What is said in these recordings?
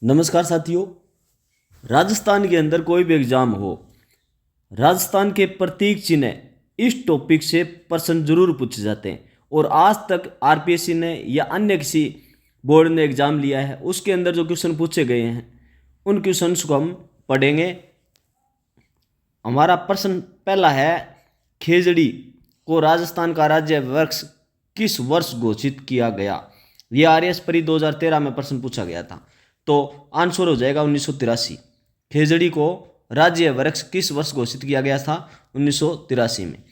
नमस्कार साथियों। राजस्थान के अंदर कोई भी एग्जाम हो, राजस्थान के प्रतीक चिन्ह इस टॉपिक से प्रश्न जरूर पूछे जाते हैं। और आज तक आरपीएससी ने या अन्य किसी बोर्ड ने एग्जाम लिया है, उसके अंदर जो क्वेश्चन पूछे गए हैं उन क्वेश्चंस को हम पढ़ेंगे। हमारा प्रश्न पहला है, खेजड़ी को राजस्थान का राज्य वृक्ष किस वर्ष घोषित किया गया। यह आरएएस परी 2013 में प्रश्न पूछा गया था, तो आंसर हो जाएगा 1983। खेजड़ी को राज्य वृक्ष किस वर्ष घोषित किया गया था? 1983 में।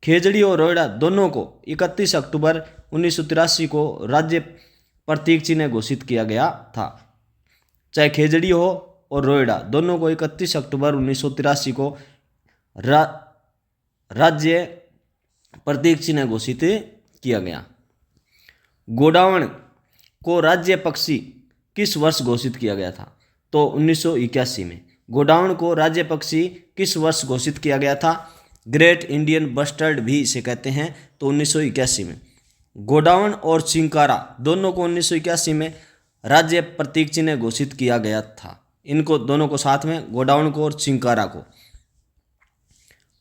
खेजड़ी और रोयड़ा दोनों को 31 अक्टूबर 1983 को राज्य प्रतीक चिन्ह घोषित किया गया था। चाहे खेजड़ी हो और रोयड़ा, दोनों को 31 अक्टूबर 1983 को राज्य प्रतीक चिन्ह घोषित किया गया। गोडावण को राज्य पक्षी किस वर्ष घोषित किया गया था? तो 1981 में। गोडावण को राज्य पक्षी किस वर्ष घोषित किया गया था? ग्रेट इंडियन बस्टर्ड भी इसे कहते हैं, तो 1981 में। गोडावण और चिंकारा दोनों को 1981 में राज्य प्रतीक चिन्ह घोषित किया गया था। इनको दोनों को साथ में, गोडावण को और चिंकारा को।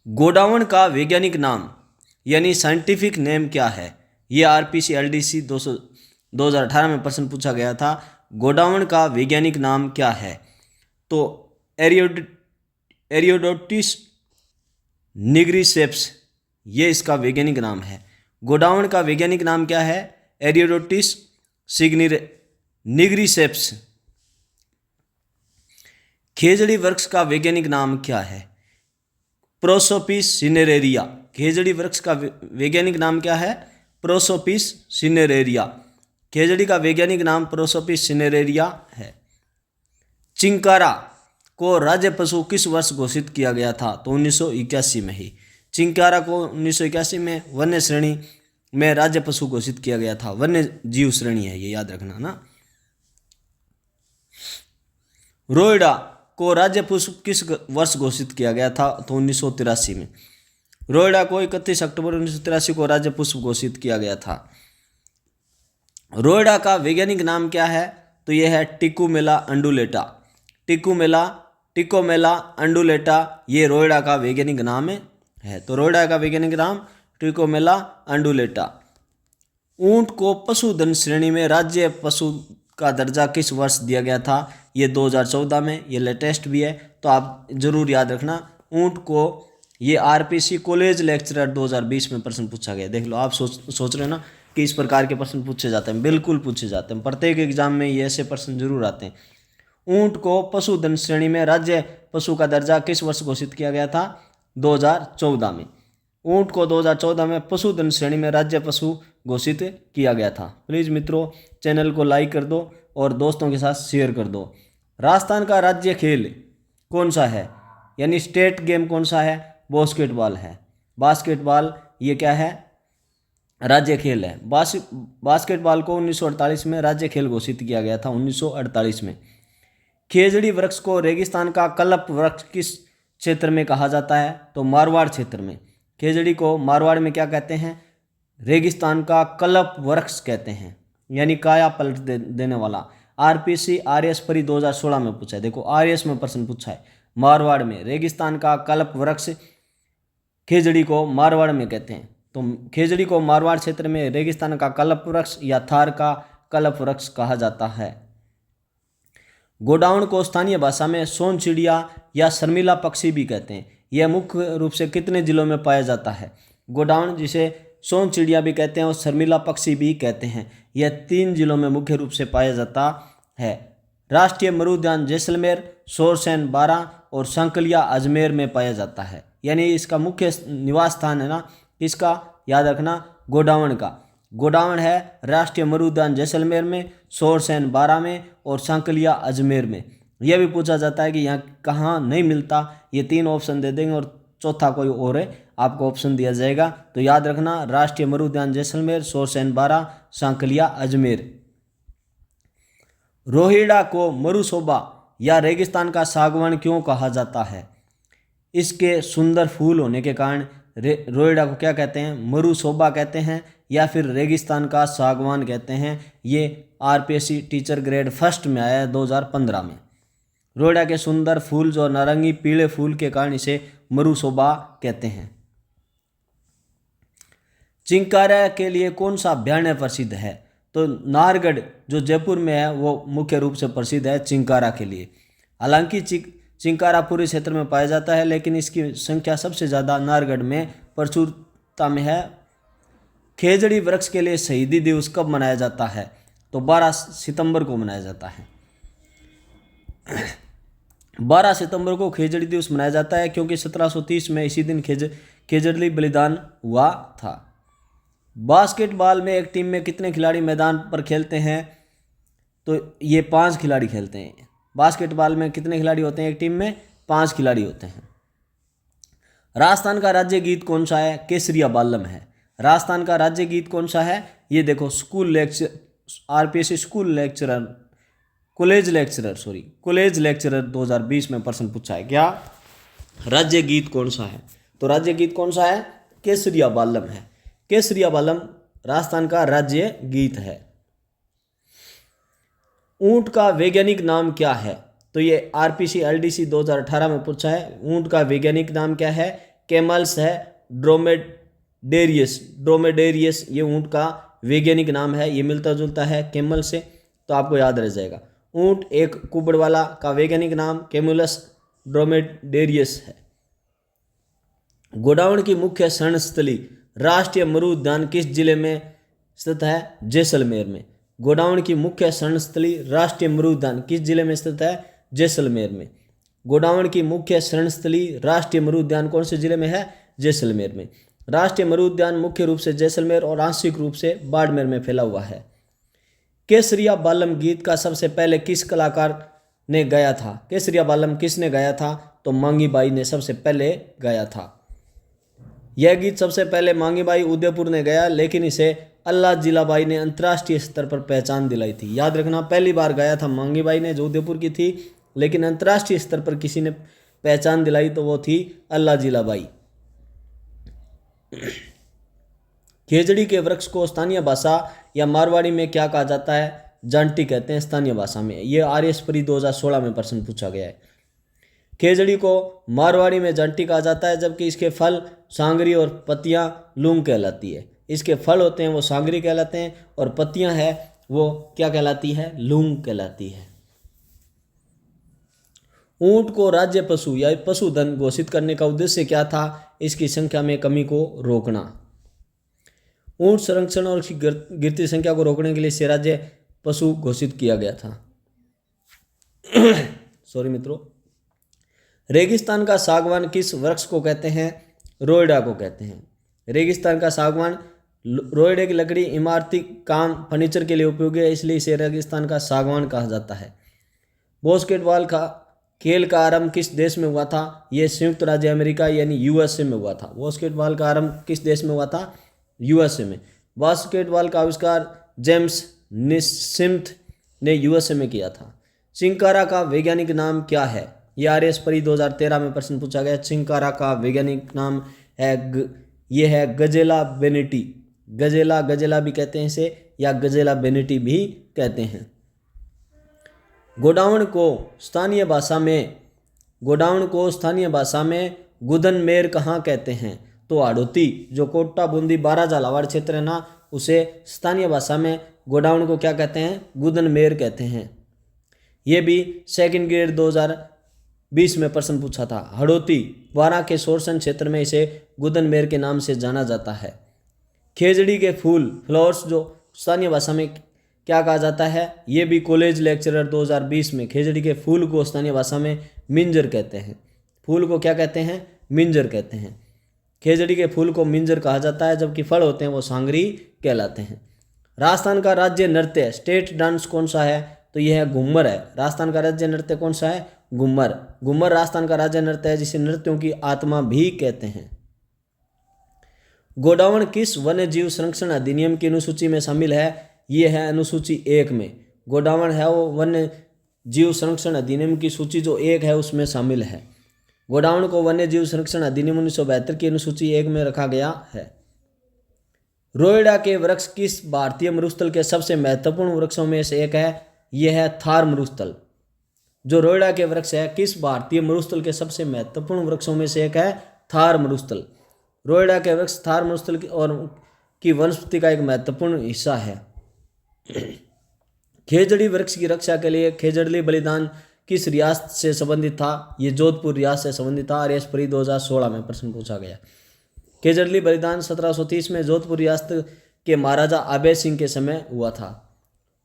गोडावण का वैज्ञानिक नाम यानी साइंटिफिक नेम क्या है? यह आरपीसी एलडीसी 2018 में प्रश्न पूछा गया था। गोडावण का वैज्ञानिक नाम क्या है? तो एरियोडोटिस निग्रिसेप्स, ये इसका वैज्ञानिक नाम है। गोडावण का वैज्ञानिक नाम क्या है? एरियोडोटिस निग्रिसेप्स। खेजड़ी वृक्ष का वैज्ञानिक नाम क्या है? Prosopis cineraria. खेजड़ी वृक्ष का वैज्ञानिक नाम क्या है? Prosopis cineraria. खेजड़ी का वैज्ञानिक नाम प्रोसोपिस सिनेरेरिया है। चिंकारा को राज्य पशु किस वर्ष घोषित किया गया था? तो 1981 में ही। चिंकारा को 1981 में वन्य श्रेणी में राज्य पशु घोषित किया गया था। वन्य जीव श्रेणी है, ये याद रखना ना। रोयडा को राज्य पशु किस वर्ष घोषित किया गया था? तो 1983 में। रोयडा को 31 अक्टूबर 1983 को राज्य पुष्प घोषित किया गया था। रोयडा का वैज्ञानिक नाम क्या है? तो यह है टिकोमेला अंडुलेटा। टिकोमेला अंडुलेटा, ये रोयडा का वैज्ञानिक नाम है। तो रोयडा का वैज्ञानिक नाम टिकोमेला अंडुलेटा। ऊंट को पशुधन श्रेणी में राज्य पशु का दर्जा किस वर्ष दिया गया था? ये 2014 में। ये लेटेस्ट भी है, तो आप जरूर याद रखना। ऊंट को ये आरपीसी कॉलेज लेक्चरर 2020 में प्रश्न पूछा गया। देख लो, आप सोच रहे हो ना कि इस प्रकार के प्रश्न पूछे जाते हैं। बिल्कुल पूछे जाते हैं, प्रत्येक एग्जाम में ये ऐसे प्रश्न जरूर आते हैं। ऊंट को पशुधन श्रेणी में राज्य पशु का दर्जा किस वर्ष घोषित किया गया था? 2014 में। ऊंट को 2014 में पशुधन श्रेणी में राज्य पशु घोषित किया गया था। प्लीज़ मित्रों, चैनल को लाइक कर दो और दोस्तों के साथ शेयर कर दो। राजस्थान का राज्य खेल कौन सा है, यानी स्टेट गेम कौन सा है? बास्केटबॉल है। बास्केटबॉल ये क्या है? राज्य खेल है। बास्केटबॉल को 1948 में राज्य खेल घोषित किया गया था। 1948 में। खेजड़ी वृक्ष को रेगिस्तान का कल्प वृक्ष किस क्षेत्र में कहा जाता है? तो मारवाड़ क्षेत्र में। खेजड़ी को मारवाड़ में क्या कहते हैं? रेगिस्तान का कल्प वृक्ष कहते हैं, यानी काया पलट देने वाला। आरपीसी आरएएस परी 2016 में पूछा है। देखो, आरएएस में प्रश्न पूछा है। मारवाड़ में रेगिस्तान का कल्प वृक्ष खेजड़ी को मारवाड़ में कहते हैं। तो खेजड़ी को मारवाड़ क्षेत्र में रेगिस्तान का कल्प वृक्ष या थार का कल्प वृक्ष कहा जाता है। गोडावण को स्थानीय भाषा में सोन चिड़िया या शर्मिला पक्षी भी कहते हैं। यह मुख्य रूप से कितने जिलों में पाया जाता है? गोडावण, जिसे सोन चिड़िया भी कहते हैं और शर्मिला पक्षी भी कहते हैं, यह 3 जिलों में मुख्य रूप से पाया जाता है। राष्ट्रीय मरुद्यान जैसलमेर, सोरसेन बारां और संकलिया अजमेर में पाया जाता है। यानी इसका मुख्य निवास स्थान है ना, इसका याद रखना, गोडावण का। गोडावण है राष्ट्रीय मरुद्यान जैसलमेर में, सोरसेन बारां में और संकलिया अजमेर में। यह भी पूछा जाता है कि यहाँ कहाँ नहीं मिलता। ये 3 ऑप्शन दे देंगे और चौथा कोई और है, आपको ऑप्शन दिया जाएगा। तो याद रखना, राष्ट्रीय मरुद्यान जैसलमेर, सोरसेन बारां, सांकलिया अजमेर। रोहिड़ा को मरुशोभा या रेगिस्तान का सागवान क्यों कहा जाता है? इसके सुंदर फूल होने के कारण रोहिड़ा को क्या कहते हैं? मरुशोभा कहते हैं या फिर रेगिस्तान का सागवान कहते हैं। ये आरपीएससी टीचर ग्रेड फर्स्ट में आया है 2015 में। रोइडा के सुंदर फूल जो नारंगी पीले फूल के कारण इसे मरुशोभा कहते हैं। चिंकारा के लिए कौन सा अभयारण्य प्रसिद्ध है? तो नाहरगढ़ जो जयपुर में है वो मुख्य रूप से प्रसिद्ध है चिंकारा के लिए। हालांकि चिंकारा पूरे क्षेत्र में पाया जाता है, लेकिन इसकी संख्या सबसे ज़्यादा नाहरगढ़ में प्रचुरता में है। खेजड़ी वृक्ष के लिए शहीदी दिवस कब मनाया जाता है? तो 12 सितंबर को मनाया जाता है। 12 सितंबर को खेजड़ी दिवस मनाया जाता है क्योंकि 1730 में इसी दिन खेजड़ी बलिदान हुआ था। बास्केटबॉल में एक टीम में कितने खिलाड़ी मैदान पर खेलते हैं? तो ये 5 खिलाड़ी खेलते हैं। बास्केटबॉल में कितने खिलाड़ी होते हैं? एक टीम में 5 खिलाड़ी होते हैं। राजस्थान का राज्य गीत कौन सा है? केसरिया बालम है। राजस्थान का राज्य गीत कौन सा है? ये देखो आरपीएससी कॉलेज लेक्चरर 2020 में प्रश्न पूछा है। क्या राज्य गीत कौन सा है? तो राज्य गीत कौन सा है? केसरिया बालम है। केसरिया बालम राजस्थान का राज्य गीत है। ऊंट का वैज्ञानिक नाम क्या है? तो ये आरपीसी एलडीसी 2018 में पूछा है। ऊंट का वैज्ञानिक नाम क्या है? कैमल्स है ड्रोमेडेरियस ये ऊंट का वैज्ञानिक नाम है। ये मिलता जुलता है कैमल से, तो आपको याद रह जाएगा। ऊंट एक कुबड़ वाला का वैज्ञानिक नाम कैमुलस ड्रोमेडेरियस है। गोडाउन की मुख्य शरणस्थली राष्ट्रीय मरु उद्यान किस जिले में स्थित है? जैसलमेर में। गोडाउन की मुख्य शरणस्थली राष्ट्रीय मरु उद्यान किस जिले में स्थित है? जैसलमेर में। गोडाउन की मुख्य शरणस्थली राष्ट्रीय मरु उद्यान कौन से जिले में है? जैसलमेर में। राष्ट्रीय मरु उद्यान मुख्य रूप से जैसलमेर और आंशिक रूप से बाड़मेर में फैला हुआ है। केसरिया बालम गीत का सबसे पहले किस कलाकार ने गाया था? केसरिया बालम किसने गाया था? तो मांगी बाई ने सबसे पहले गाया था। यह गीत सबसे पहले मांगी बाई उदयपुर ने गाया, लेकिन इसे अल्लाह जिलाबाई ने अंतर्राष्ट्रीय स्तर पर पहचान दिलाई थी। याद रखना, पहली बार गाया था मांगी बाई ने जो उदयपुर की थी, लेकिन अंतर्राष्ट्रीय स्तर पर किसी ने पहचान दिलाई तो वो थी अल्लाह जिलाबाई। खेजड़ी के वृक्ष को स्थानीय भाषा या मारवाड़ी में क्या कहा जाता है? जांटी कहते हैं स्थानीय भाषा में। ये आर्यस्परी 2016 में प्रश्न पूछा गया है। खेजड़ी को मारवाड़ी में जांटी कहा जाता है, जबकि इसके फल सांगरी और पत्तियां लूंग कहलाती है। इसके फल होते हैं वो सांगरी कहलाते हैं और पत्तियां हैं वो क्या कहलाती है? लूंग कहलाती है। ऊंट को राज्य पशु या पशुधन घोषित करने का उद्देश्य क्या था? इसकी संख्या में कमी को रोकना। ऊंट संरक्षण और उसकी गिरती संख्या को रोकने के लिए इसे राज्य पशु घोषित किया गया था। सॉरी मित्रों। रेगिस्तान का सागवान किस वृक्ष को कहते हैं? रोइडा को कहते हैं। रेगिस्तान का सागवान रोइडे की लकड़ी इमारती काम फर्नीचर के लिए उपयोगी है, इसलिए इसे रेगिस्तान का सागवान कहा जाता है। बास्केटबॉल का खेल का आरंभ किस देश में हुआ था? यह संयुक्त राज्य अमेरिका यानी यूएसए में हुआ था। बास्केटबॉल का आरंभ किस देश में हुआ था? यूएसए में। बास्केटबॉल का आविष्कार जेम्स निस्मिथ ने यूएसए में किया था। चिंकारा का वैज्ञानिक नाम क्या है? यह आर्यस्परी 2013 में प्रश्न पूछा गया। चिंकारा का वैज्ञानिक नाम है ये है गजेला बेनेटी। गजेला भी कहते हैं इसे, या गजेला बेनेटी भी कहते हैं। गोडाउन को स्थानीय भाषा में गुदनमेर कहाँ कहते हैं? तो हाड़ौती जो कोटा बूंदी बारा झालावाड़ क्षेत्र है ना, उसे स्थानीय भाषा में गोडाउन को क्या कहते हैं? गुदनमेर कहते हैं। ये भी सेकंड ग्रेड 2020 में प्रश्न पूछा था। हड़ौती बारा के सोरसन क्षेत्र में इसे गुदनमेर के नाम से जाना जाता है। खेजड़ी के फूल फ्लावर्स जो स्थानीय भाषा में क्या कहा जाता है? ये भी कॉलेज लेक्चरर 2020 में खेजड़ी के फूल को स्थानीय भाषा में मिंजर कहते हैं। फूल को क्या कहते हैं? मिंजर कहते हैं। खेजड़ी के फूल को मिंजर कहा जाता है, जबकि फल होते हैं वो सांगरी कहलाते हैं। राजस्थान का राज्य नृत्य स्टेट डांस कौन सा है? तो यह है घूमर है। राजस्थान का राज्य नृत्य कौन सा है? घूमर। घूमर राजस्थान का राज्य नृत्य है, जिसे नृत्यों की आत्मा भी कहते हैं। गोडाउन किस वन्य जीव संरक्षण अधिनियम की अनुसूची में शामिल है? ये है अनुसूची 1 में। गोडाउन है वो वन्य जीव संरक्षण अधिनियम की सूची जो 1 है उसमें शामिल है। गोडाउन को वन्य जीव संरक्षण अधिनियम 1972 की अनुसूची 1 में रखा गया है। रोइडा के वृक्ष किस भारतीय मरुस्थल के सबसे महत्वपूर्ण वृक्षों में से एक है? यह है थार मरुस्थल। जो रोइडा के वृक्ष है किस भारतीय मरुस्थल के सबसे महत्वपूर्ण वृक्षों में से एक है? थार मरुस्थल। रोइडा के वृक्ष थार मरुस्थल की वनस्पति का एक महत्वपूर्ण हिस्सा है। खेजड़ी वृक्ष की रक्षा के लिए खेजड़ली बलिदान किस रियासत से संबंधित था? ये जोधपुर रियासत से संबंधित था। RSPRI 2016 में प्रश्न पूछा गया। खेजड़ली बलिदान 1730 में जोधपुर रियासत के महाराजा आबे सिंह के समय हुआ था।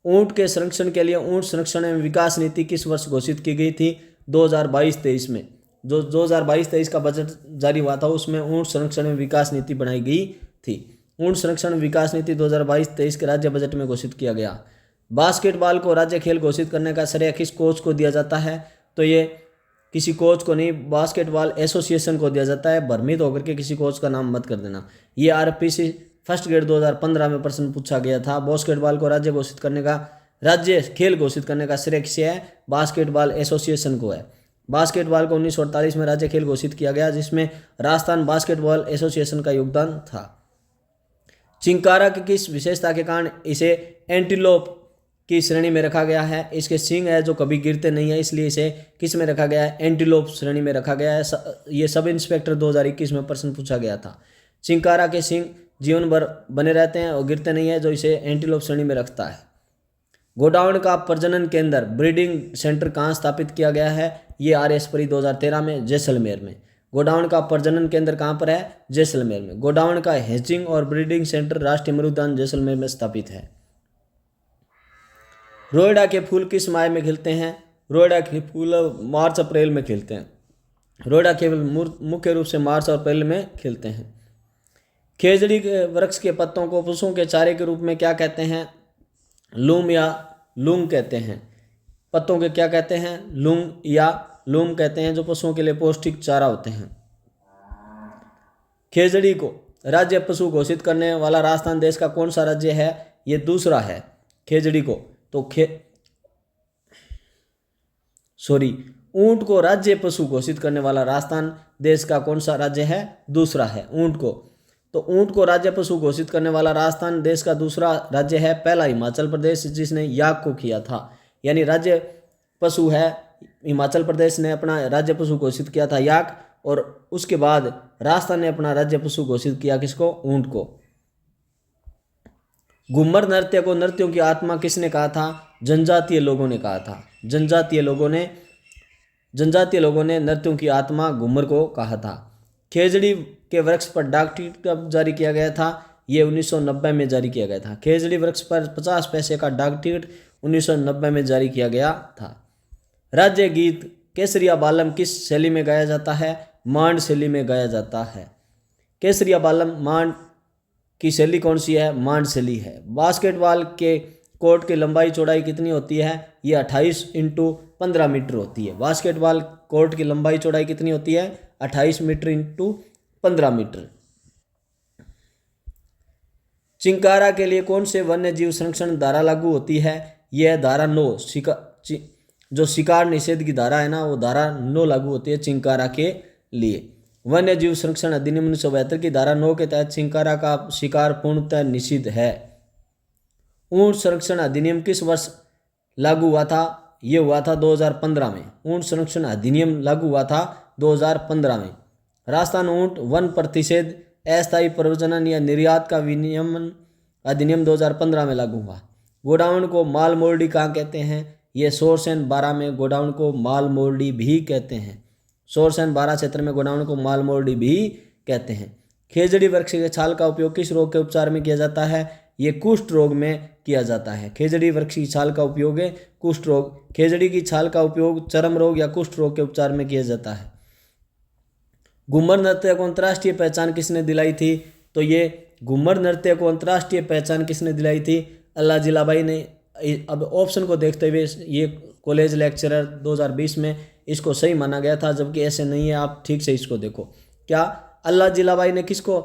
ऊंट के संरक्षण के लिए ऊंट संरक्षण एवं विकास नीति किस वर्ष घोषित की गई थी? 2022-23 में। जो 2022-23 का बजट जारी हुआ था उसमें ऊंट संरक्षण एवं विकास नीति बनाई गई थी। ऊंट संरक्षण विकास नीति 2022-23 के राज्य बजट में घोषित किया गया। बास्केटबॉल को राज्य खेल घोषित करने का श्रेय किस कोच को दिया जाता है? तो ये किसी कोच को नहीं, बास्केटबॉल एसोसिएशन को दिया जाता है। भ्रमित होकर के किसी कोच का नाम मत कर देना। ये RPC फर्स्ट ग्रेड 2015 में प्रश्न पूछा गया था। बास्केटबॉल को राज्य खेल घोषित करने का श्रेय किसे है? बास्केटबॉल एसोसिएशन को है। बास्केटबॉल को 1948 में राज्य खेल घोषित किया गया, जिसमें राजस्थान बास्केटबॉल एसोसिएशन का योगदान था। चिंकारा की किस विशेषता के कारण इसे एंटीलोप की श्रेणी में रखा गया है? इसके सींग है जो कभी गिरते नहीं है, इसलिए इसे किस में रखा गया है? एंटीलोप श्रेणी में रखा गया है। ये सब इंस्पेक्टर 2021 में प्रश्न पूछा गया था। चिंकारा के सींग जीवन भर बने रहते हैं और गिरते नहीं है, जो इसे एंटीलोप श्रेणी में रखता है। गोडाउन का प्रजनन केंद्र ब्रीडिंग सेंटर कहाँ स्थापित किया गया है? ये RSPRI 2013 में जैसलमेर में। गोडाउन का प्रजनन केंद्र कहाँ पर है? जैसलमेर में। गोडाउन का हेचिंग और ब्रीडिंग सेंटर राष्ट्रीय मृद्यान जैसलमेर में स्थापित है। रोइडा के फूल किस माह में खिलते हैं? रोइडा के फूल मार्च अप्रैल में खिलते हैं। रोइडा के फूल मुख्य रूप से मार्च और अप्रैल में खिलते हैं। खेजड़ी के वृक्ष के पत्तों को पशुओं के चारे के रूप में क्या कहते हैं? लूम या लूंग कहते हैं। पत्तों के क्या कहते हैं? लूंग या लूम कहते हैं, जो पशुओं के लिए पौष्टिक चारा होते हैं। खेजड़ी को राज्य पशु घोषित करने वाला राजस्थान देश का कौन सा राज्य है? ये दूसरा है। खेजड़ी को तो ऊंट को राज्य पशु घोषित करने वाला राजस्थान देश का कौन सा राज्य है? दूसरा है। ऊंट को राज्य पशु घोषित करने वाला राजस्थान देश का दूसरा राज्य है। पहला हिमाचल प्रदेश, जिसने याक को किया था। यानी राज्य पशु है हिमाचल प्रदेश ने अपना राज्य पशु घोषित किया था याक, और उसके बाद राजस्थान ने अपना राज्य पशु घोषित किया किसको? ऊंट को। घूमर नृत्य को नृत्यों की आत्मा किसने कहा था? जनजातीय लोगों ने कहा था। जनजातीय लोगों ने नृत्यों की आत्मा घूमर को कहा था। खेजड़ी के वृक्ष पर डाक टिकट कब जारी किया गया था? ये 1990 में जारी किया गया था। खेजड़ी वृक्ष पर 50 पैसे का डाक टिकट 1990 में जारी किया गया था। राज्य गीत केसरिया बालम किस शैली में गाया जाता है? मांड शैली में गाया जाता है। केसरिया बालम मांड की शैली कौन सी है? मांड शैली है। बास्केटबॉल के कोर्ट की लंबाई चौड़ाई कितनी होती है? ये 28 × 15 मीटर होती है। बास्केटबॉल कोर्ट की लंबाई चौड़ाई कितनी होती है? 28 मीटर × 15 मीटर। चिंकारा के लिए कौन से वन्य जीव संरक्षण धारा लागू होती है? यह धारा 9 जो शिकार निषेध की धारा है ना, वो धारा 9 लागू होती है चिंकारा के लिए। वन्य जीव संरक्षण अधिनियम 1972 की धारा 9 के तहत चिंकारा का शिकार पूर्णतः निषिद्ध है। ऊंट संरक्षण अधिनियम किस वर्ष लागू हुआ था? ये हुआ था 2015 में। ऊंट संरक्षण अधिनियम लागू हुआ था 2015 में। राजस्थान ऊंट वन प्रतिषेध अस्थायी प्रजनन या निर्यात का विनियमन अधिनियम 2015 में लागू हुआ। गोडाउन को माल मोल्डी कहाँ कहते हैं? ये सोरसेन 12 में गोडाउन को माल मोल्डी भी कहते हैं। सोरसेन 12 क्षेत्र में गोडाउन को माल मोल्डी भी कहते हैं। खेजड़ी वृक्ष के छाल का उपयोग किस रोग के उपचार में किया जाता है? ये कुष्ठ रोग में किया जाता है। खेजड़ी वृक्ष की छाल का उपयोग है कुष्ठ रोग। खेजड़ी की छाल का उपयोग चर्म रोग या कुष्ठ रोग के उपचार में किया जाता है। घूमर नृत्य को अंतर्राष्ट्रीय पहचान किसने दिलाई थी? तो ये घूमर नृत्य को अंतर्राष्ट्रीय पहचान किसने दिलाई थी? अल्लाह जिलाबाई ने। अब ऑप्शन को देखते हुए ये कॉलेज लेक्चरर 2020 में इसको सही माना गया था, जबकि ऐसे नहीं है। आप ठीक से इसको देखो। क्या अल्लाह जिलाबाई ने किसको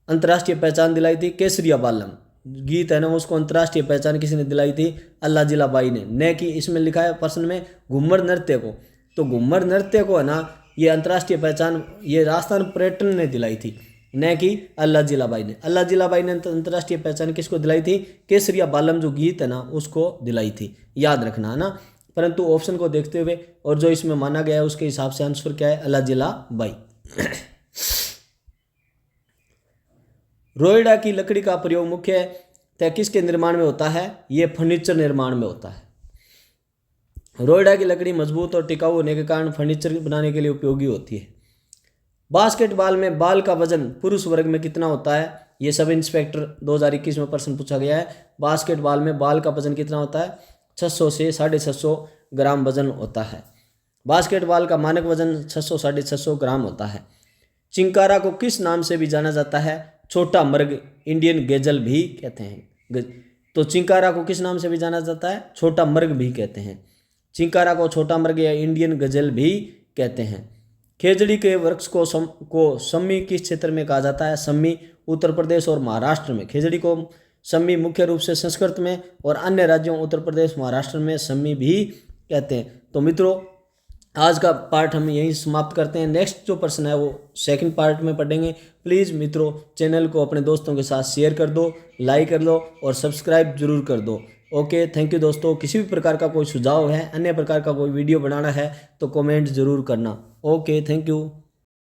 अंतर्राष्ट्रीय पहचान दिलाई थी? केसरिया बालम गीत है ना, उसको अंतर्राष्ट्रीय पहचान किसने दिलाई थी? अल्लाह जिलाबाई ने। न कि इसमें लिखा है प्रश्न में घूमर नृत्य को। तो घूमर नृत्य को है ना, ये अंतर्राष्ट्रीय पहचान ये राजस्थान पर्यटन ने दिलाई थी। न कि अल्लाह जिलाबाई ने। अल्लाह जिलाबाई ने अंतर्राष्ट्रीय पहचान किसको दिलाई थी? केसरिया बालम जो गीत है ना उसको दिलाई थी, याद रखना है ना। परंतु ऑप्शन को देखते हुए और जो इसमें माना गया है उसके हिसाब से आंसर क्या है? अल्लाह जिलाबाई। रोइडा की लकड़ी का प्रयोग मुख्यतः किसके निर्माण में होता है? ये फर्नीचर निर्माण में होता है। रोइडा की लकड़ी मजबूत और टिकाऊ होने के कारण फर्नीचर बनाने के लिए उपयोगी होती है। बास्केटबॉल में बॉल का वजन पुरुष वर्ग में कितना होता है? ये सब इंस्पेक्टर 2021 में प्रश्न पूछा गया है। बास्केटबॉल में बॉल का वजन कितना होता है? 600 से 650 ग्राम वजन होता है। बास्केटबॉल का मानक वजन 600 650 ग्राम होता है। चिंकारा को किस नाम से भी जाना जाता है? छोटा मर्ग, इंडियन गजल भी कहते हैं। तो चिंकारा को किस नाम से भी जाना जाता है? छोटा मर्ग भी कहते हैं। चिंकारा को छोटा मर्ग या इंडियन गजल भी कहते हैं। खेजड़ी के वृक्ष को सम्मी किस क्षेत्र में कहा जाता है? सम्मी उत्तर प्रदेश और महाराष्ट्र में। खेजड़ी को सम्मी मुख्य रूप से संस्कृत में और अन्य राज्यों उत्तर प्रदेश महाराष्ट्र में सम्मी भी कहते हैं। तो मित्रों आज का पार्ट हम यहीं समाप्त करते हैं। नेक्स्ट जो प्रश्न है वो सेकंड पार्ट में पढ़ेंगे। प्लीज़ मित्रों चैनल को अपने दोस्तों के साथ शेयर कर दो, लाइक कर दो और सब्सक्राइब जरूर कर दो। ओके, थैंक यू दोस्तों। किसी भी प्रकार का कोई सुझाव है, अन्य प्रकार का कोई वीडियो बनाना है तो कमेंट जरूर करना। Okay, thank you.